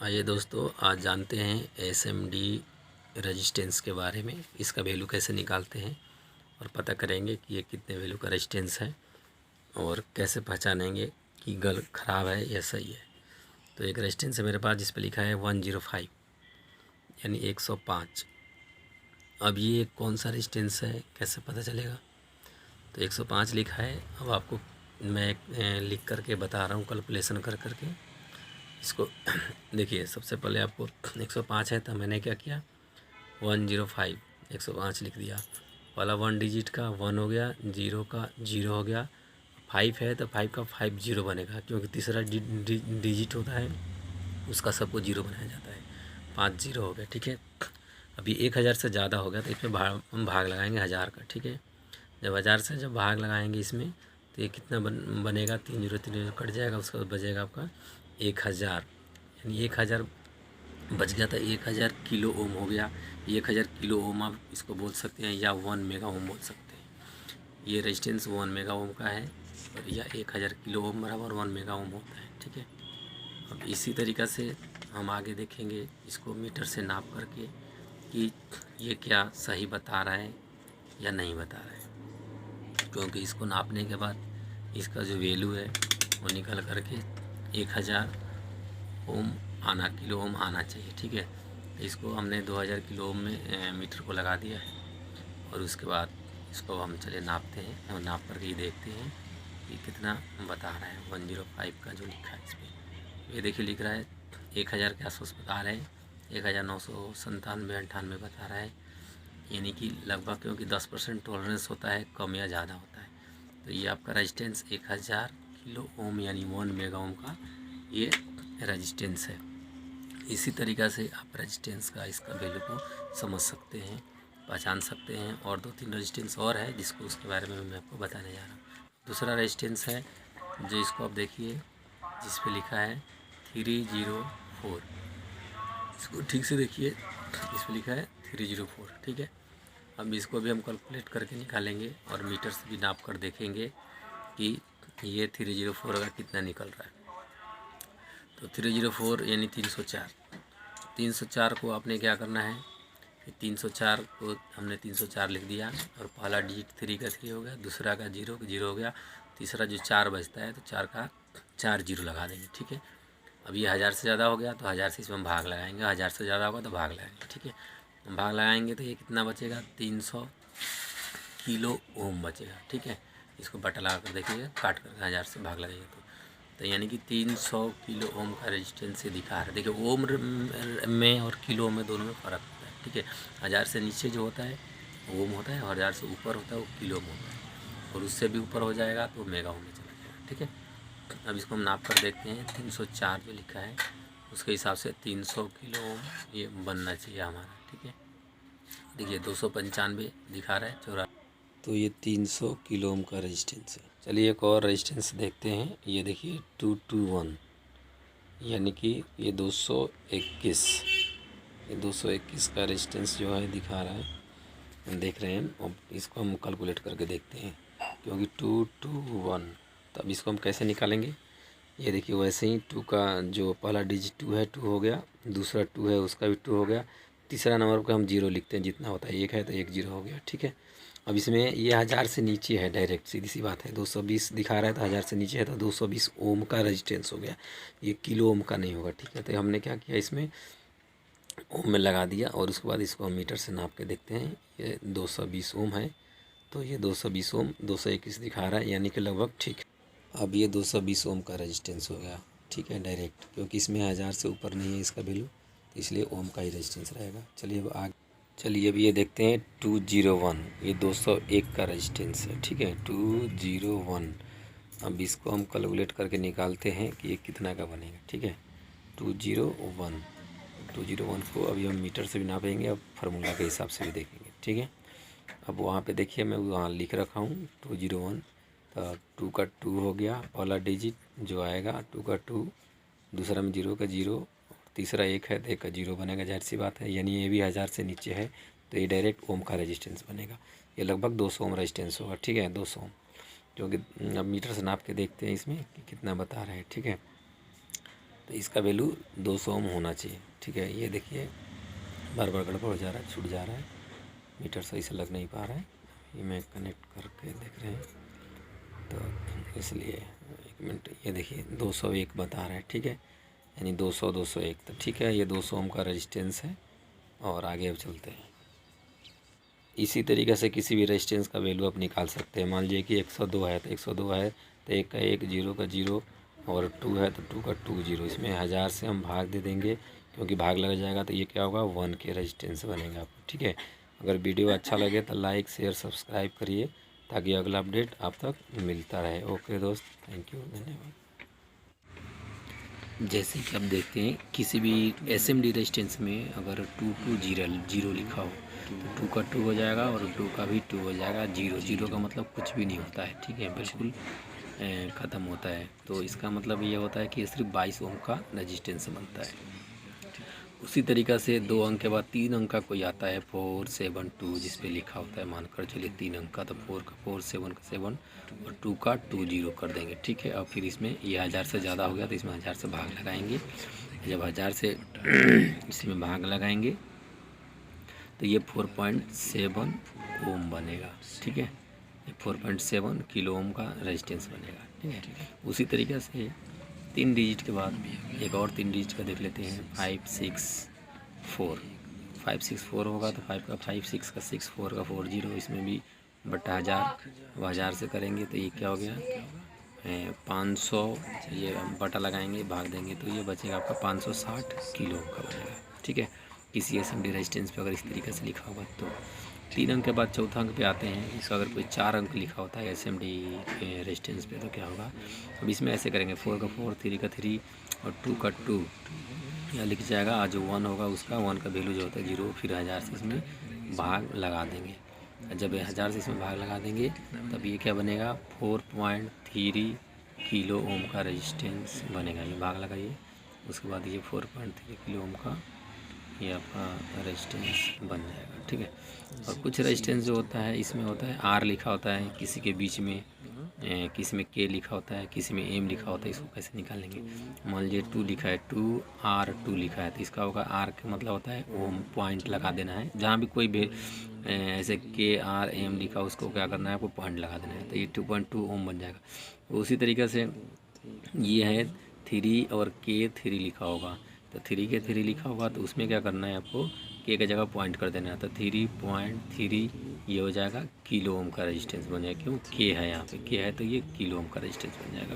आइए दोस्तों, आज जानते हैं एसएमडी रेजिस्टेंस के बारे में। इसका वैल्यू कैसे निकालते हैं और पता करेंगे कि ये कितने वैल्यू का रेजिस्टेंस है और कैसे पहचानेंगे कि गल ख़राब है या सही है। तो एक रेजिस्टेंस है मेरे पास जिस पे लिखा है 105 यानी 105। अब ये कौन सा रेजिस्टेंस है कैसे पता चलेगा? तो 105 लिखा है। अब आपको मैं लिख करके बता रहा हूँ कैलकुलेशन कर करके इसको। देखिए, सबसे पहले आपको 105 है तो मैंने क्या किया, 105 105 लिख दिया। पहला 1 डिजिट का 1 हो गया, 0 का 0 हो गया, 5 है तो 5 का 50 बनेगा, क्योंकि तीसरा डिजिट होता है उसका सबको 0 बनाया जाता है। 50 हो गया, ठीक है। अभी 1000 से ज़्यादा हो गया तो इसमें हम भाग लगाएंगे 1000 का, ठीक है। जब 1000 से जब भाग लगाएंगे इसमें तो ये कितना बनेगा, 3 0 कट जाएगा, उसके बाद बचेगा आपका 1000, यानी 1000 बच गया था। 1000 किलो ओम हो गया। 1000 किलो ओम आप इसको बोल सकते हैं या 1 मेगा ओम बोल सकते हैं। ये रेजिस्टेंस 1 मेगा ओम का है और यह 1000 किलो ओम बराबर 1 मेगा ओम होता है, ठीक है। अब इसी तरीक़ा से हम आगे देखेंगे इसको मीटर से नाप करके कि ये क्या सही बता रहा है या नहीं बता रहा है, क्योंकि इसको नापने के बाद इसका जो वैल्यू है वो निकल करके 1000 ओम आना, किलो ओम आना चाहिए, ठीक है। तो इसको हमने 2000 किलो ओम में मीटर को लगा दिया है और उसके बाद इसको हम चले नापते हैं और नाप करके ये देखते हैं कि कितना बता रहा है। 105 का जो लिखा है इस पर, ये देखिए लिख रहा है 1000 के आसपास बता रहे हैं, 1997-98 बता रहा है, यानी कि लगभग, क्योंकि 10% टॉलरेंस होता है, कम या ज़्यादा होता है। तो ये आपका रेजिस्टेंस 1000 किलो ओम यानी 1 मेगा ओम का ये रेजिस्टेंस है। इसी तरीक़ा से आप रेजिस्टेंस का इसका वैल्यू को समझ सकते हैं, पहचान सकते हैं। और 2-3 रेजिस्टेंस और है जिसको उसके बारे में मैं आपको बताने जा रहा हूँ। दूसरा रेजिस्टेंस है जो इसको आप देखिए जिस पे लिखा है 304, इसको ठीक से देखिए, इस पर लिखा है 304, ठीक है। अब इसको भी हम कैलकुलेट करके निकालेंगे और मीटर से भी नाप कर देखेंगे कि ये 304 का कितना निकल रहा है। तो 304 यानी 304। 304 को आपने क्या करना है कि 304 को हमने 304 लिख दिया और पहला डिजिट 3 का 3 हो गया, दूसरा का 0 का 0 हो गया, तीसरा जो 4 बचता है तो 4 का 4 0 लगा देंगे, ठीक है। अब ये 1000 से ज़्यादा हो गया तो 1000 से इसमें भाग लगाएंगे, 1000 से ज़्यादा होगा तो भाग लगाएंगे, ठीक है। भाग लगाएंगे तो ये कितना बचेगा, 300 किलो ओम बचेगा, ठीक है। इसको बटा लगा कर देखिएगा, काट कर 1000 से भाग लगेगा तो यानी कि 300 किलो ओम का रेजिस्टेंस ये दिखा रहा है। देखिए, ओम में और किलो में दोनों में फ़र्क होता है, ठीक है। 1000 से नीचे जो होता है ओम होता है और 1000 से ऊपर होता है वो किलो में होता है, और उससे भी ऊपर हो जाएगा तो मेगा ओम में चला जाएगा, ठीक है। अब इसको हम नाप कर देखते हैं। 304 जो लिखा है उसके हिसाब से 300 किलो ओम ये बनना चाहिए हमारा, ठीक है। देखिए 295 दिखा रहा है, 84। तो ये 300 किलो ओम का रेजिस्टेंस है। चलिए एक और रेजिस्टेंस देखते हैं। ये देखिए 221 यानी कि ये 221, ये 221 का रेजिस्टेंस जो है दिखा रहा है, हम देख रहे हैं। अब इसको हम कैलकुलेट करके देखते हैं, क्योंकि 221, तो अब इसको हम कैसे निकालेंगे। ये देखिए वैसे ही 2 का जो पहला डिजिट 2 है 2 हो गया, दूसरा 2 है उसका भी 2 हो गया, तीसरा नंबर को हम 0 लिखते हैं, जितना होता है 1 है तो 1 0 हो गया, ठीक है। अब इसमें ये 1000 से नीचे है, डायरेक्ट सीधी सी बात है। 220 दिखा रहा है तो 1000 से नीचे है तो 220 ओम का रेजिस्टेंस हो गया, ये किलो ओम का नहीं होगा, ठीक है। तो हमने क्या किया, इसमें ओम में लगा दिया और उसके बाद इसको हम मीटर से नाप के देखते हैं। ये 220 ओम है, तो ये 220 ओम 221 दिखा रहा है, यानी कि लगभग ठीक। अब ये 220 ओम का रेजिस्टेंस हो गया, ठीक है, डायरेक्ट, क्योंकि इसमें 1000 से ऊपर नहीं है इसका वैल्यू, तो इसलिए ओम का ही रेजिस्टेंस रहेगा। चलिए अब आगे, चलिए अब ये देखते हैं 201, ये 201 का रेजिस्टेंस है, ठीक है, 201। अब इसको हम कैलकुलेट करके निकालते हैं कि ये कितना का बनेगा, ठीक है। 201 को अभी हम मीटर से भी नापेंगे, अब फार्मूला के हिसाब से भी देखेंगे, ठीक है। अब वहाँ पे देखिए मैं वहाँ लिख रखा हूँ 201, तो 2 का 2 हो गया, पहला डिजिट जो आएगा 2 का 2, दूसरा में 0 का 0, तीसरा 1 है तो 1 का 0 बनेगा, जाहिर सी बात है। यानी ये भी 1000 से नीचे है तो ये डायरेक्ट ओम का रेजिस्टेंस बनेगा। ये लगभग 200 ओम रेजिस्टेंस होगा, ठीक है, 200 ओम, जो कि अब मीटर से नाप के देखते हैं इसमें कि कितना बता रहे हैं, ठीक है। तो इसका वैल्यू 200 ओम होना चाहिए। ठीक है, ये देखिए बार बार गड़बड़ हो जा रहा है, छूट जा रहा है, मीटर सही से लग नहीं पा रहा है। ये मैं कनेक्ट करके देख रहे हैं तो इसलिए 1 मिनट। ये देखिए 201 बता रहा है। ठीक है, यानी 200 201, तो ठीक है, ये 200 ओम का रेजिस्टेंस है। और आगे अब चलते हैं। इसी तरीके से किसी भी रेजिस्टेंस का वैल्यू आप निकाल सकते हैं। मान लीजिए कि 102 है तो 102 है तो 1 का 1, 0 का 0 और 2 है तो 2 का 2 0। इसमें 1000 से हम भाग दे देंगे, क्योंकि भाग लग जाएगा तो ये क्या होगा 1 के रेजिस्टेंस बनेगा आपको। ठीक है, अगर वीडियो अच्छा लगे तो लाइक शेयर सब्सक्राइब करिए, ताकि अगला अपडेट आप तक मिलता रहे। ओके दोस्त, थैंक यू, धन्यवाद। जैसे कि आप देखते हैं किसी भी SMD रेजिस्टेंस में अगर 2200 लिखा हो तो 2 का 2 हो जाएगा और 2 का भी 2 हो जाएगा। 0 का मतलब कुछ भी नहीं होता है। ठीक है, बिल्कुल ख़त्म होता है। तो इसका मतलब ये होता है कि सिर्फ 22 ओम का रेजिस्टेंस बनता है। उसी तरीक़ा से 2 अंक के बाद 3 अंक का कोई आता है 472, जिस पे लिखा होता है, मानकर चलिए 3 अंक का, तो 4 का 4, 7 का 7 और 2 का 2 0 कर देंगे। ठीक है, और फिर इसमें ये 1000 से ज़्यादा हो गया तो इसमें 1000 से भाग लगाएंगे। जब 1000 से इसमें भाग लगाएंगे तो ये 4.7 ओम बनेगा। ठीक है, ये 4.7 किलो ओम का रेजिस्टेंस बनेगा। ठीक है, उसी तरीके से 3 डिजिट के बाद एक और 3 डिजिट का देख लेते हैं। 564 564 होगा तो 5 का 5, 6 का 6, 4 का 4 0, इसमें भी बटा 1000, 1000 से करेंगे तो ये क्या हो गया 500। ये बटा लगाएंगे, भाग देंगे तो ये बचेगा आपका 560 किलो का बनेगा। ठीक है, किसी SMD रेजिस्टेंस पे अगर इस तरीके से लिखा होगा तो 3 अंक के बाद चौथा अंक पे आते हैं। इसका अगर कोई 4 अंक लिखा होता है SMD रेजिस्टेंस पे तो क्या होगा, अब इसमें ऐसे करेंगे 4 का 4, 3 का 3 और 2 का 2 या लिख जाएगा। आज जो 1 होगा उसका 1 का वैल्यू जो होता है 0, फिर 1000 से इसमें भाग लगा देंगे। जब 1000 से इसमें भाग लगा देंगे तब ये क्या बनेगा 4.3 किलो ओम का रेजिस्टेंस बनेगा। ये भाग लगाइए, उसके बाद ये 4.3 किलो ओम का ये आपका रेजिस्टेंस बन जाएगा। ठीक है, और कुछ रेजिस्टेंस जो होता है इसमें होता है R लिखा होता है, किसी के बीच में किसी में K लिखा होता है, किसी में M लिखा होता है। इसको कैसे निकालेंगे, मान लीजिए 2 लिखा है, 2R2 लिखा है तो इसका होगा R का मतलब होता है ओम, पॉइंट लगा देना है। जहाँ भी कोई भी ऐसे KRM लिखा उसको क्या करना है आपको पॉइंट लगा देना है, तो ये 2.2 ओम बन जाएगा। उसी तरीके से ये है 3 और K3 लिखा होगा, तो 3 के 3 लिखा होगा तो उसमें क्या करना है आपको K की जगह पॉइंट कर देना है, तो 3.3 ये हो जाएगा किलो ओम का रेजिस्टेंस बन जाएगा। क्यों K है, यहाँ पे K है तो ये किलो ओम का रेजिस्टेंस बन जाएगा।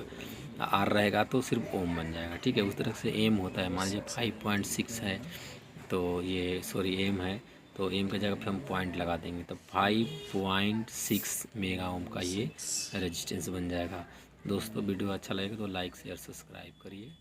R रहेगा तो सिर्फ ओम बन जाएगा। ठीक है, उस तरह से M होता है। मान लीजिए 5.6 है तो ये सॉरी M है तो M की जगह पे हम पॉइंट लगा देंगे तो 5.6 मेगा ओम का ये रेजिस्टेंस बन जाएगा। दोस्तों वीडियो अच्छा लगेगा तो लाइक शेयर सब्सक्राइब करिए।